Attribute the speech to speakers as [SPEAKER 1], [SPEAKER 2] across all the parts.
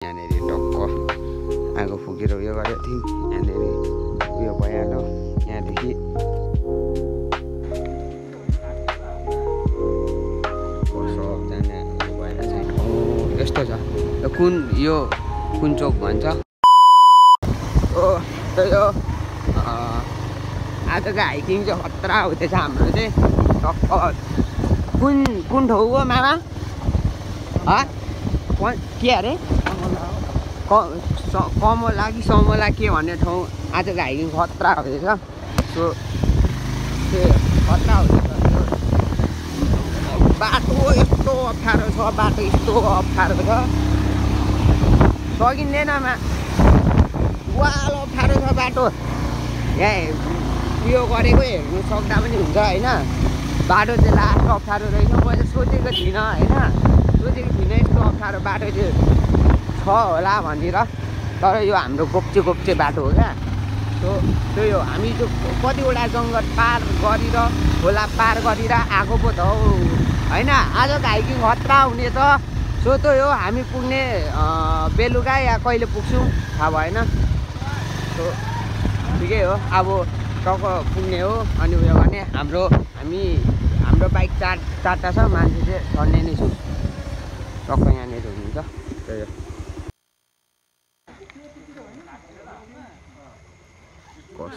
[SPEAKER 1] यहाँनिर टक्क आगो फुकेर उयो गरेको थियौँ। यहाँनिर उयो भइहाल्यो। यहाँदेखि सबजना उयो भइरहेको छ। यस्तो छ यो कुन चोक भन्छ। त्यही हो। आजको हाइकिङ चाहिँ खतरा हुँदैछ हाम्रो चाहिँ। टक्क कुन ठाउँ हो मामा? के अरे कमला कि समला के भन्ने ठाउँ आजको हाइकिङ खतरा हुँदैछ। सो त्यो खतरा हुँदैछ। बाटो यस्तो अप्ठ्यारो छ, बाटो यस्तो अप्ठ्यारो छ सकिँदैनमा। वाल अप्ठ्यारो छ बाटो। यहाँ उयो गरेको हेर्नु सक्दा पनि हुन्छ होइन। बाटो चाहिँ लास्ट अप्ठ्यारो रहेछ। मैले सोचेको थिइनँ होइन, सोचेको थिइनँ यस्तो अप्ठ्यारो बाटो चाहिँ छ होला भनेर। तर यो हाम्रो गोप्चे बाटो हो क्या। सो त्यही हो। हामी त्यो कतिवटा जङ्गल पार गरेर खोला पार गरेर आएको पो त हौ होइन। आजको हाइकिङ खतरा हुने त। सो त्यही हो। हामी पुग्ने बेलुका या कहिले पुग्छौँ थाहा भएन। सो ठिकै हो। अब टक्क पुग्ने हो अनि उयो गर्ने। हाम्रो बाइक चारवटा छ, मान्छे चाहिँ चढ्ने नै छु। टक्क यहाँनिर हुनुहुन्छ। त्यही हो।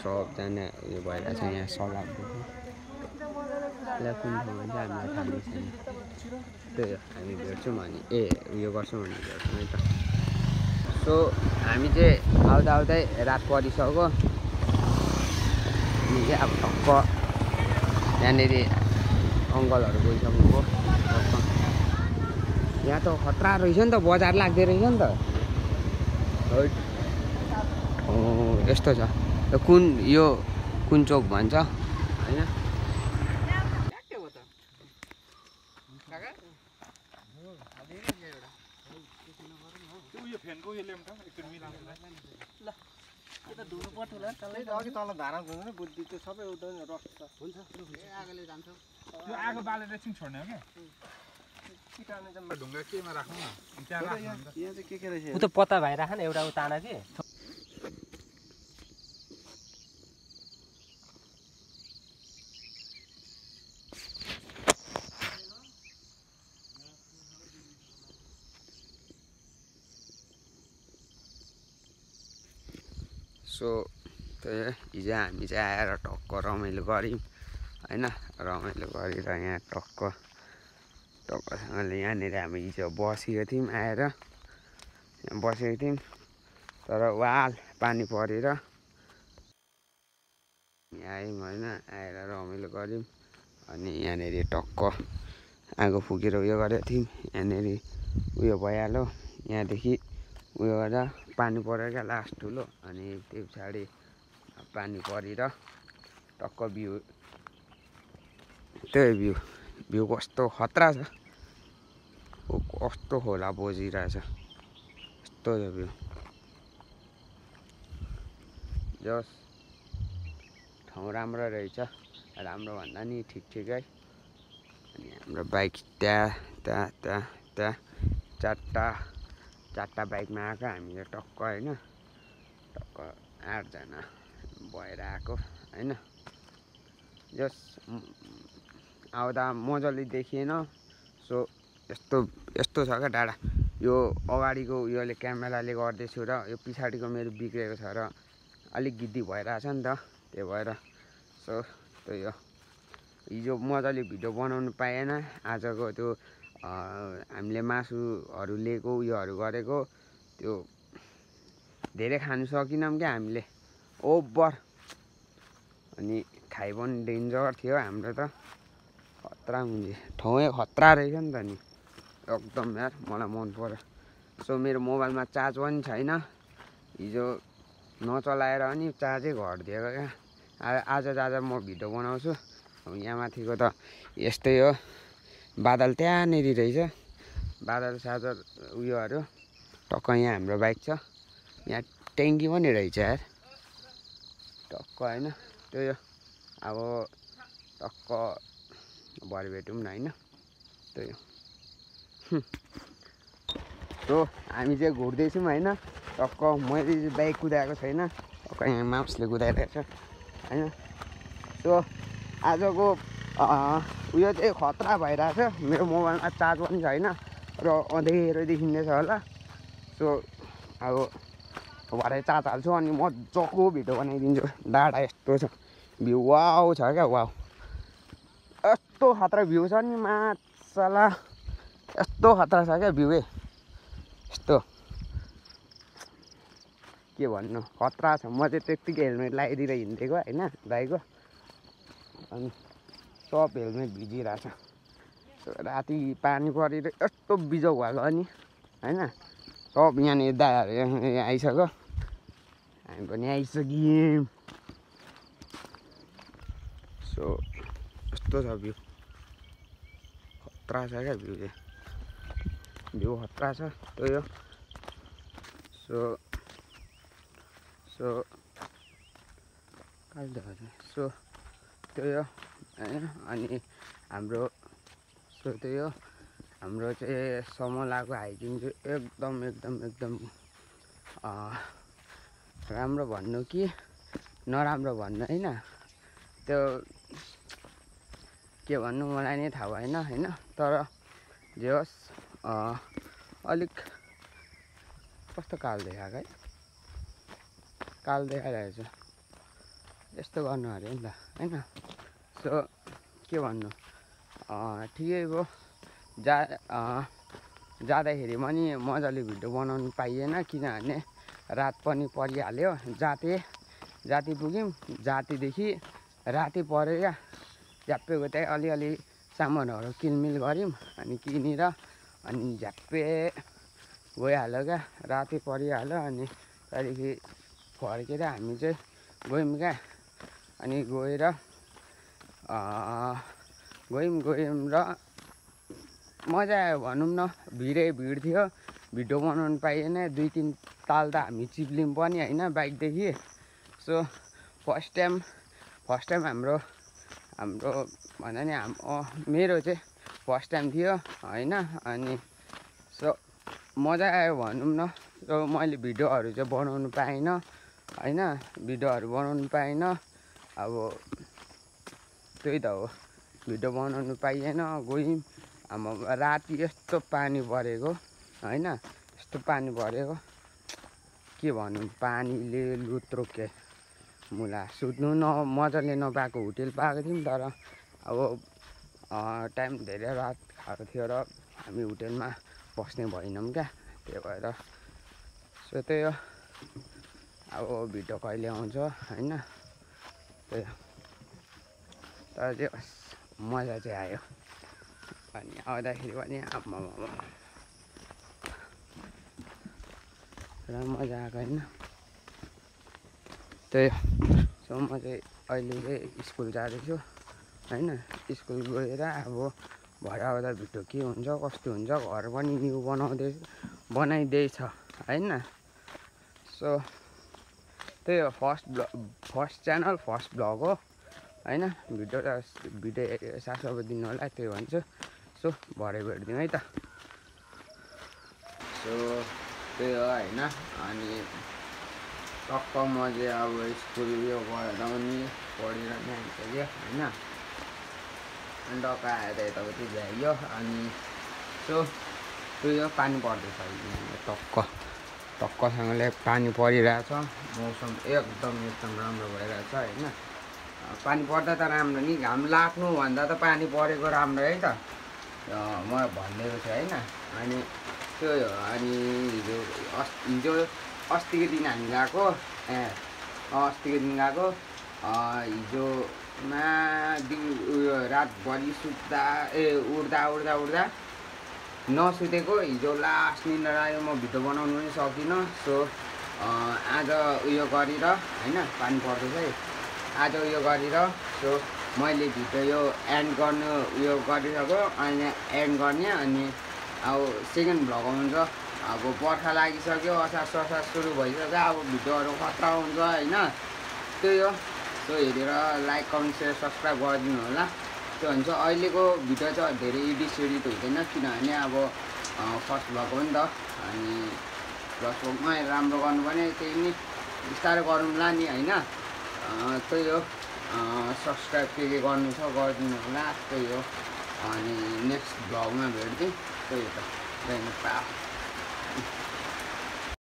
[SPEAKER 1] सबजना उयो भइरहेको छ यहाँ सल्लाह कुन ठाउँ भन्छ हामीलाई थाहा नै छैन। त्यही हो। हामी भेट्छौँ अनि उयो गर्छौँ भने भेट्छौँ है त। सो हामी चाहिँ आउँदै रात परिसक्यो। अनि चाहिँ अब टक्क यहाँनिर अङ्कलहरू गइसक्नुभयो। यहाँ त खतरा रहेछ नि त, बजार लाग्दै रहेछ नि त। यस्तो छ यो कुन चोक भन्छ होइन।
[SPEAKER 2] बुद्धि त्यो सबै हुन्छ आगोले जान्छ। यो आगो बालेर एकछिन छोड्ने हो क्या। ढुङ्गा केमा राख्नु न त्यहाँ चाहिँ के रहेछ उ त पत्ता भइराख न एउटा ताना कि।
[SPEAKER 1] सो त्यही हिजो हामी चाहिँ आएर टक्क रमाइलो गऱ्यौँ होइन। रमाइलो गरेर यहाँ टक्कसँगले यहाँनिर हामी हिजो बसेको थियौँ। आएर यहाँ बसेको थियौँ तर वाल पानी परेर आयौँ होइन। आएर रमाइलो गऱ्यौँ अनि यहाँनिर टक्क आगो फुकेर उयो गरेको थियौँ। यहाँनिर उयो भइहाल्यो। यहाँदेखि उयो गरेर पानी परेर क्या लास्ट ठुलो। अनि त्यो पछाडि पानी परेर टक्क भ्यू त्यही भ्यू कस्तो खतरा छ। कस्तो खोला बजिरहेछ यस्तो छ भ्यू। जस ठाउँ राम्रो रहेछ, राम्रो भन्दा नि ठिकै। अनि हाम्रो बाइक त्यहाँ चारवटा बाइकमा आएको हामीले टक्क होइन। टक्क 8जना भएर आएको होइन। जस आउँदा मजाले देखिएन। सो यस्तो छ क्या डाँडा। यो अगाडिको उयोले क्यामेराले गर्दैछु र यो पछाडिको मेरो बिग्रेको छ र अलिक गिद्दी भइरहेछ नि त, त्यही भएर। सो त्यही हो। हिजो मजाले भिडियो बनाउनु पाएन। आजको त्यो हामीले मासुहरू लिएको उयोहरू गरेको त्यो धेरै खानु सकिनौँ क्या हामीले ओभर। अनि खाइ पनि डेन्जर थियो हाम्रो त। खतरा मुझे ठाउँै खतरा रहेछ नि त नि एकदम यार। मलाई मन पर्यो। सो मेरो मोबाइलमा चार्ज पनि छैन। हिजो नचलाएर पनि चार्जै घटिदिएको क्या। आज म भिडियो बनाउँछु। अब यहाँ माथिको त यस्तै हो। बादल त्यहाँनिर रहेछ। बादल सादल उयोहरू टक्क यहाँ हाम्रो बाइक छ। यहाँ ट्याङ्की पनि रहेछ यार टक्क होइन। त्यही हो। अब टक्क भरे भेटौँ न होइन। त्यही हो। सो हामी चाहिँ घुर्दैछौँ होइन टक्क मैले बाइक कुदाएको छैन टक्क यहाँ माउसले कुदाइरहेछ होइन सो आजको उयो चाहिँ खतरा भइरहेछ मेरो मोबाइलमा चार्ज पनि छैन र अँधेरो देखिँदैछ होला सो अब भरे चार्ज हाल्छु अनि मजाको भिडियो बनाइदिन्छु डाँडा यस्तो छ भ्यू वाउ छ क्या वाउ यस्तो खतरा भ्यू छ नि माछाला यस्तो खतरा छ क्या भ्यू यस्तो के भन्नु खतरा छ म चाहिँ त्यत्तिकै हेलमेट लगाइदिएर हिँडेको होइन बाइकको अनि सब हेलमेट भिजिरहेछ राति पानी परेर यस्तो बिजोग भएको अनि होइन सब यहाँनिर दायाहरू आइसक्यो हामी पनि आइसक्यौँ सो यस्तो छ भ्यू खतरा छ क्या भ्यू चाहिँ भ्यू खतरा छ त्यो सो सो सो त्यो होइन अनि हाम्रो सो त्यो हाम्रो चाहिँ समोलाको हाइकिङ चाहिँ एकदम राम्रो भन्नु कि नराम्रो भन्नु होइन त्यो के भन्नु मलाई नै थाहा भएन होइन तर जे होस् अलिक कस्तो काल देखाएको है काल देखाइरहेको छ यस्तो गर्नु अरे नि त होइन सो के भन्नु ठिकै हो जाँदाखेरि पनि मजाले भिडियो बनाउनु पाइएन किनभने रात पनि परिहाल्यो जाति पुग्यौँ जातिदेखि राति पऱ्यो क्या झ्याप्पेको त्यही अलिअलि सामानहरू किनमेल गऱ्यौँ अनि किनेर अनि झ्याप्पे गइहाल्यो क्या राति परिहाल्यो अनि त्यहाँदेखि फर्केर हामी चाहिँ गयौँ क्या अनि गएर गयौँ र मजा आयो भनौँ न भिड थियो भिडियो बनाउनु पाइएन 2-3 ताल त हामी चिप्ल्यौँ पनि होइन बाइकदेखि सो फर्स्ट टाइम हाम्रो भन्दा नि मेरो चाहिँ फर्स्ट टाइम थियो होइन अनि सो मजा आयो भनौँ न सो मैले भिडियोहरू चाहिँ बनाउनु पाइनँ होइन भिडियोहरू बनाउनु पाइनँ अब त्यही त हो भिडियो बनाउनु पाइएन गयौँ राति यस्तो पानी परेको होइन यस्तो पानी परेको के भनौँ पानीले लुत्रो के मुला सुत्नु मजाले नपाएको होटेल पाएको थियौँ तर अब टाइम धेरै रात खाएको थियो र हामी होटेलमा बस्ने भएनौँ क्या त्यही भएर सो त्यही हो अब भिडियो कहिले आउँछ होइन त्यही तर चाहिँ मजा चाहिँ आयो अनि आउँदाखेरि पनि आम्मा र मजा आएको होइन त्यही सो म चाहिँ अहिले चाहिँ स्कुल जाँदैछु होइन स्कुल गएर अब भरे आउँदा भिडियो के हुन्छ कस्तो हुन्छ घर पनि न्यू बनाइँदैछ होइन सो त्यही हो फर्स्ट च्यानल फर्स्ट भ्लग हो होइन भिडियो सासु अब दिनु होला त्यही भन्छु सो भरे भेट्दिउँ है त सो त्यही हो होइन अनि टक्क म चाहिँ अब स्कुल यो गएर पनि पढेर नै आइसक्यो होइन अनि टक्क आएर यताउति भ्याइयो अनि सो त्यो पानी पर्दैछ टक्कसँगले पानी परिरहेछ मौसम एकदम राम्रो भइरहेछ होइन पानी पर्दा त राम्रो नि घाम लाग्नु भन्दा त पानी परेको राम्रो है त म भनिदिएको छु होइन अनि त्यो अनि हिजो अस्तिको दिन हामी गएको अस्तिको दिन गएको हिजोमा उयो रातभरि सुत्दा उड्दा नसुतेको हिजो लास्ट निन्द्रा आयो म भिडियो बनाउनु पनि सकिनँ सो आज उयो गरेर होइन पानी पर्दैछ है आज उयो गरेर सो मैले भिडियो यो एन्ड गर्नु उयो गरिसक्यो अनि एन्ड गर्ने अनि अब सेकेन्ड भ्लग आउँछ अब बर्खा लागिसक्यो असार सुरु भइसक्यो अब भिडियोहरू खतरा हुन्छ होइन त्यही हो सो हेरेर लाइक कमेन्ट सेयर सब्सक्राइब गरिदिनु होला त्यो हुन्छ अहिलेको भिडियो चाहिँ धेरै एडिट सेडिट हुँदैन किनभने अब फर्स्ट भ्लग हो नि त अनि ब्लग्समा राम्रो गर्नु भने त्यही नि बिस्तारै गरौँला नि होइन। त्यही हो, सब्सक्राइब के गर्नु छ गरिदिनु होला, त्यही हो। अनि नेक्स्ट भ्लगमा भेट्दै त्यही हो त।